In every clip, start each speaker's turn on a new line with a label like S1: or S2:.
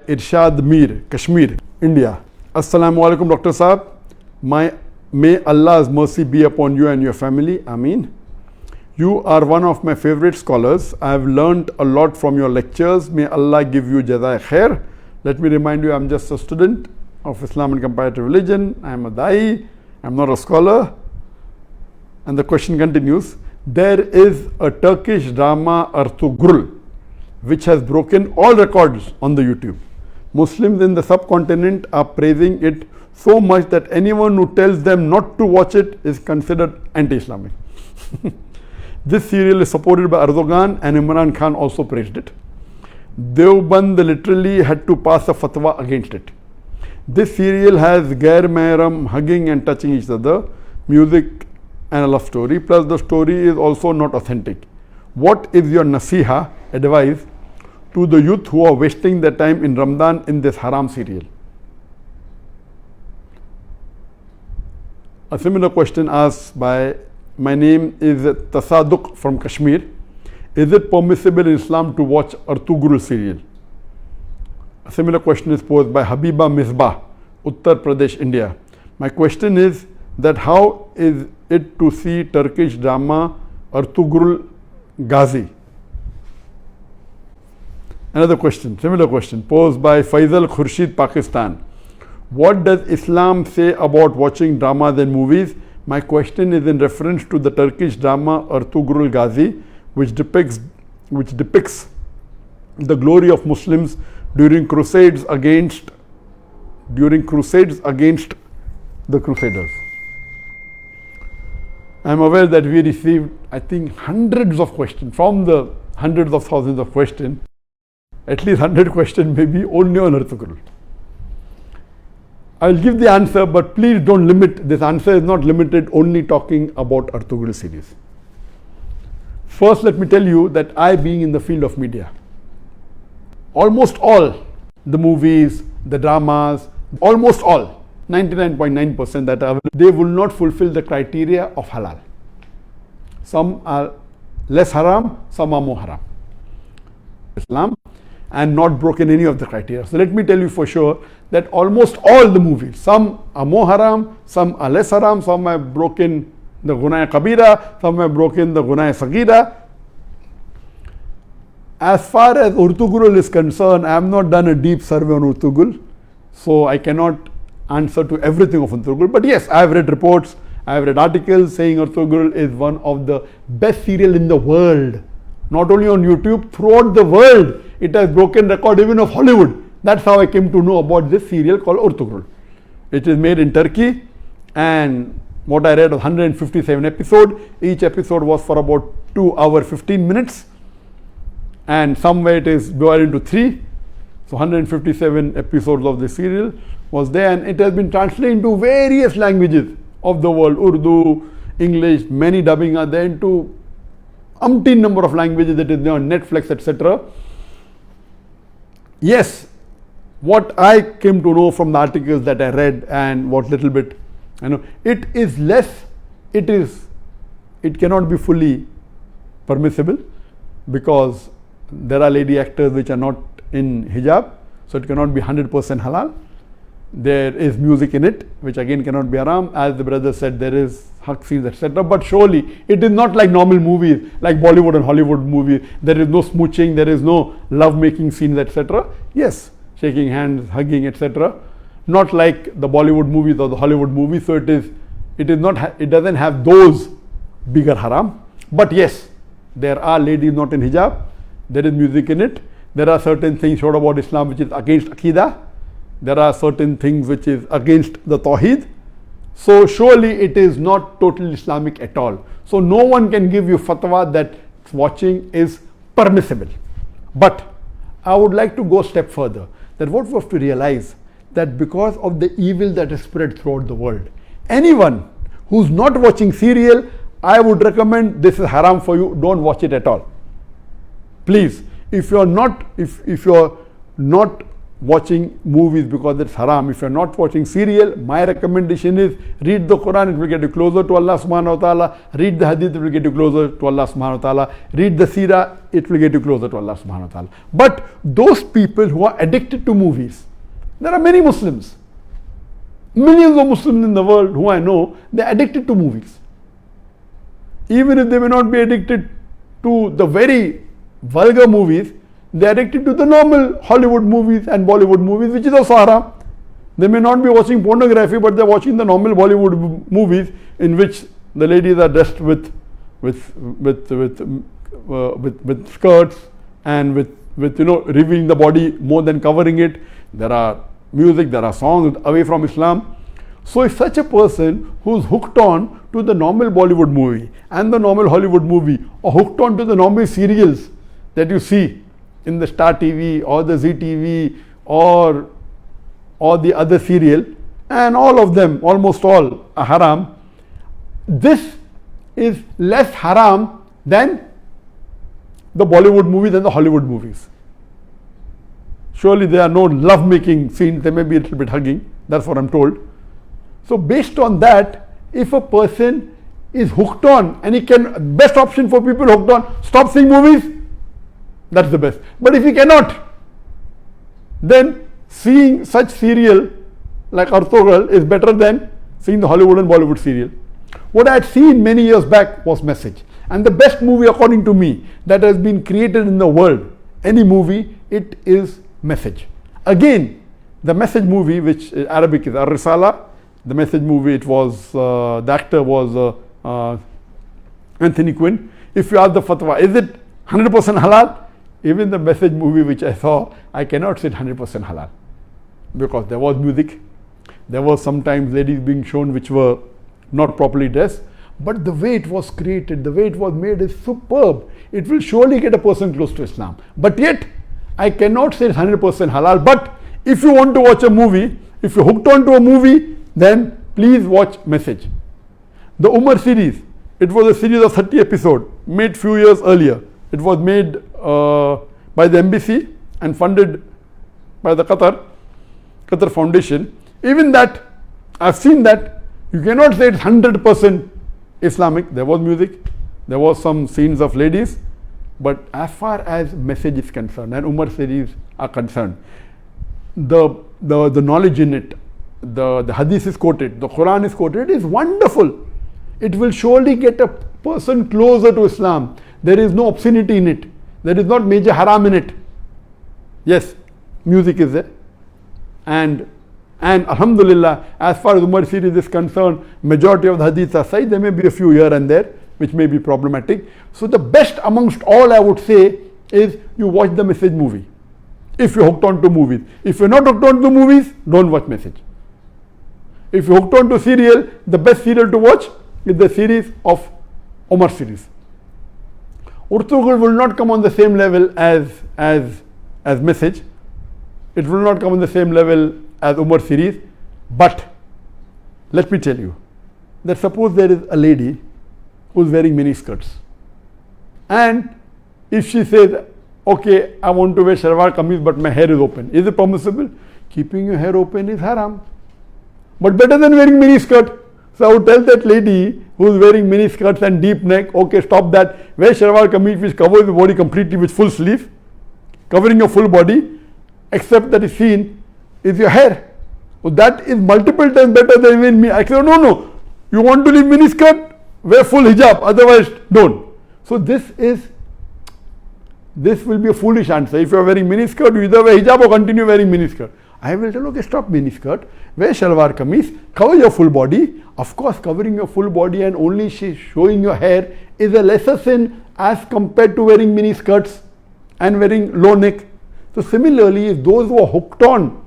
S1: Irshad Mir, Kashmir, India. Assalamu alaikum, Dr. Saab. May Allah's mercy be upon you and your family. Ameen. You are one of my favorite scholars. I have learnt a lot from your lectures. May Allah give you jazai khair. Let me remind you, I'm just a student of Islam and comparative religion. I am a da'i. I'm not a scholar. And the question continues. There is a Turkish drama Ertugrul which has broken all records on the YouTube. Muslims in the subcontinent are praising it so much that anyone who tells them not to watch it is considered anti-Islamic. This serial is supported by Erdogan, and Imran Khan also praised it. Deoband literally had to pass a fatwa against it. This serial has Gair Mehram hugging and touching each other, music and a love story, plus the story is also not authentic. What is your nasiha, advice, to the youth who are wasting their time in Ramadan in this haram serial? A similar question asked by, my name is Tasaduk from Kashmir. Is it permissible in Islam to watch Ertugrul serial? A similar question is posed by Habiba Misbah, Uttar Pradesh, India. My question is that how is it to see Turkish drama Ertugrul Ghazi? Another question, similar question, posed by Faisal Khurshid, Pakistan. What does Islam say about watching dramas and movies? My question is in reference to the Turkish drama Ertugrul Ghazi, which depicts the glory of Muslims during crusades against the Crusaders. I am aware that we received, I think, hundreds of questions from the hundreds of thousands of questions. At least 100 questions maybe only on Ertugrul. I will give the answer, but please don't limit. This answer is not limited only talking about Ertugrul series. First, let me tell you that I, being in the field of media, almost all the movies, the dramas, almost all, 99.9% that are, they will not fulfill the criteria of halal. Some are less haram, some are more haram. Islam, and not broken any of the criteria. So let me tell you for sure that almost all the movies, some are more haram, some are less haram, some have broken the Gunaya Kabira, some have broken the Gunaya Sagira. As far as Ertugrul is concerned, I have not done a deep survey on Ertugrul, so I cannot answer to everything of Ertugrul. But yes, I have read reports, I have read articles saying Ertugrul is one of the best serial in the world. Not only on YouTube, throughout the world. It has broken record even of Hollywood. That's how I came to know about this serial called Ertugrul. It is made in Turkey, and what I read was 157 episodes. Each episode was for about 2 hours 15 minutes, and somewhere it is divided into 3. So 157 episodes of the serial was there, and it has been translated into various languages of the world. Urdu, English, many dubbing are there into umpteen number of languages that is there on Netflix, etc. Yes, what I came to know from the articles that I read and what little bit I know, it is less, it cannot be fully permissible because there are lady actors which are not in hijab, so it cannot be 100% halal. There is music in it, which again cannot be haram. As the brother said, there is haq scenes, etc. But surely it is not like normal movies, like Bollywood and Hollywood movies. There is no smooching, there is no love-making scenes, etc. Yes, shaking hands, hugging, etc. Not like the Bollywood movies or the Hollywood movies. So it doesn't have those bigger haram. But yes, there are ladies not in hijab. There is music in it. There are certain things shown about Islam which is against Aqidah. There are certain things which is against the Tawheed. So surely it is not totally Islamic at all. So no one can give you fatwa that watching is permissible. But I would like to go a step further, that what we have to realize that because of the evil that is spread throughout the world, anyone who's not watching serial, I would recommend this is haram for you, don't watch it at all. Please, if you're not watching movies because it's haram. If you're not watching serial, my recommendation is read the Quran, it will get you closer to Allah subhanahu wa ta'ala. Read the hadith, it will get you closer to Allah subhanahu wa ta'ala. Read the seerah, it will get you closer to Allah subhanahu wa ta'ala. But those people who are addicted to movies, there are many Muslims, millions of Muslims in the world who I know, they're addicted to movies. Even if they may not be addicted to the very vulgar movies, they are addicted to the normal Hollywood movies and Bollywood movies, which is also haram. They may not be watching pornography, but they are watching the normal Bollywood movies in which the ladies are dressed with skirts and with revealing the body more than covering it. There are music, there are songs away from Islam. So if such a person who's hooked on to the normal Bollywood movie and the normal Hollywood movie, or hooked on to the normal serials that you see in the Star TV or the Zee TV or the other serial, and all of them, almost all, are haram, this is less haram than the Bollywood movies and the Hollywood movies. Surely there are no love-making scenes, there may be a little bit hugging, that's what I'm told. So based on that, if a person is hooked on, and he can, best option for people hooked on, stop seeing movies, that's the best. But if he cannot, then seeing such serial like Artogral is better than seeing the Hollywood and Bollywood serial. What I had seen many years back was Message. And the best movie according to me that has been created in the world, any movie, it is Message. Again, the Message movie, which Arabic is Ar-Risala, the Message movie, it was, the actor was Anthony Quinn. If you ask the fatwa, is it 100% halal? Even the Message movie which I saw, I cannot say 100% halal, because there was music, there was sometimes ladies being shown which were not properly dressed, but the way it was created, the way it was made is superb. It will surely get a person close to Islam. But yet, I cannot say it's 100% halal. But if you want to watch a movie, if you're hooked on to a movie, then please watch Message. The Umar series, it was a series of 30 episodes, made few years earlier. It was made by the embassy and funded by the Qatar Foundation. Even that, I've seen that, you cannot say it's 100% Islamic. There was music, there was some scenes of ladies, but as far as Message is concerned and Umar series are concerned, the knowledge in it, the hadith is quoted, the Quran is quoted, is wonderful. It will surely get a person closer to Islam. There is no obscenity in it. There is not major haram in it. Yes, music is there. And Alhamdulillah, as far as Umar series is concerned, majority of the hadiths are sahih. There may be a few here and there which may be problematic. So the best amongst all, I would say, is you watch the Message movie. If you're hooked on to movies. If you're not hooked on to movies, don't watch Message. If you're hooked on to serial, the best serial to watch is the series of Umar series. Urtugul will not come on the same level as Message. It will not come on the same level as Umar series. But let me tell you that suppose there is a lady who is wearing mini skirts, and if she says, okay, I want to wear shalwar kameez but my hair is open, is it permissible? Keeping your hair open is haram, but better than wearing mini skirt. So I would tell that lady who is wearing mini skirts and deep neck, okay, stop that. Wear shalwar kameez which covers the body completely with full sleeve, covering your full body, except that is seen is your hair. So that is multiple times better than wearing me. I say, no, you want to leave mini skirt, wear full hijab, otherwise don't. So this will be a foolish answer. If you are wearing mini skirt, you either wear hijab or continue wearing mini skirt. I will tell, okay, stop mini skirt, wear shalwar kameez, cover your full body. Of course, covering your full body and only showing your hair is a lesser sin as compared to wearing mini skirts and wearing low neck. So similarly, if those who are hooked on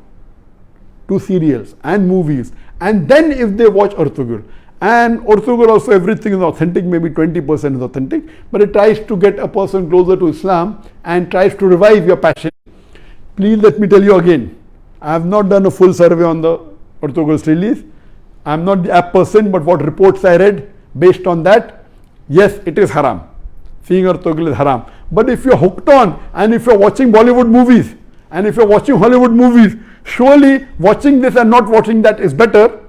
S1: to serials and movies, and then if they watch Urtugul, and Urtugul also everything is authentic, maybe 20% is authentic, but it tries to get a person closer to Islam and tries to revive your passion. Please let me tell you again, I have not done a full survey on the Urtugul's release. I am not the app person, but what reports I read, based on that, yes, it is haram. Seeing Urtugul is haram. But if you are hooked on and if you are watching Bollywood movies And if you're watching Hollywood movies, surely watching this and not watching that is better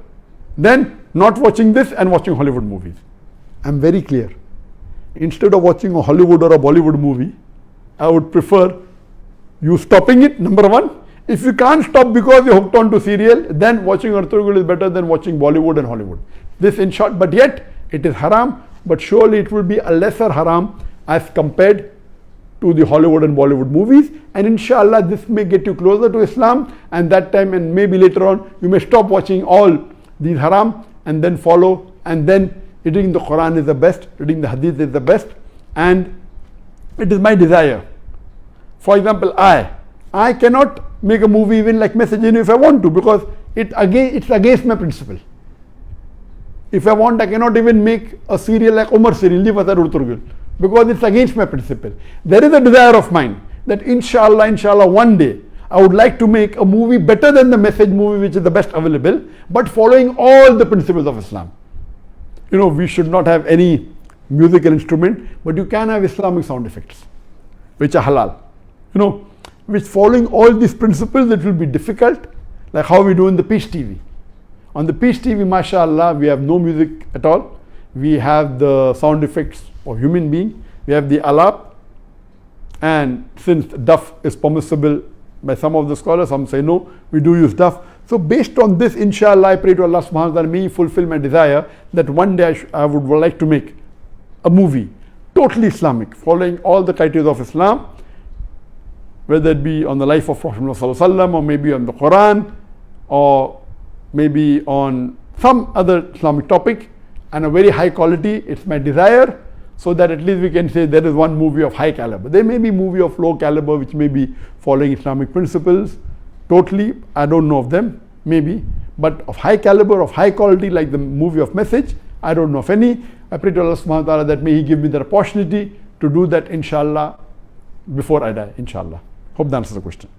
S1: than not watching this and watching Hollywood movies. I'm very clear. Instead of watching a Hollywood or a Bollywood movie, I would prefer you stopping it, number one. If you can't stop because you're hooked on to serial, then watching Urtugul is better than watching Bollywood and Hollywood. This in short, but yet it is haram, but surely it will be a lesser haram as compared to the Hollywood and Bollywood movies, and inshallah this may get you closer to Islam, and that time and maybe later on you may stop watching all these haram and then follow, and then reading the Quran is the best, reading the Hadith is the best, and it is my desire. For example, I cannot make a movie even like Message if I want to, because it's against my principle. If I want, I cannot even make a serial like Umar serial, because it's against my principle. There is a desire of mine that inshallah, one day I would like to make a movie better than the Message movie, which is the best available, but following all the principles of Islam. We should not have any musical instrument, but you can have Islamic sound effects, which are halal. Which following all these principles, it will be difficult, like how we do in the Peace TV. On the Peace TV, mashallah, we have no music at all. We have the sound effects of human being. We have the alap, and since duff is permissible by some of the scholars, some say no, we do use duff. So based on this, inshallah, I pray to Allah subhanahu wa ta'ala, may He fulfill my desire that one day I would like to make a movie, totally Islamic, following all the criteria of Islam, whether it be on the life of Prophet ﷺ, or maybe on the Quran, or maybe on some other Islamic topic, and a very high quality. It's my desire, so that at least we can say there is one movie of high caliber. There may be movie of low caliber which may be following Islamic principles totally, I don't know of them, maybe, but of high caliber, of high quality, like the movie of Message, I don't know of any. I pray to Allah subhanahu wa ta'ala that may He give me the opportunity to do that, inshallah, before I die, inshallah. Hope that answers the question.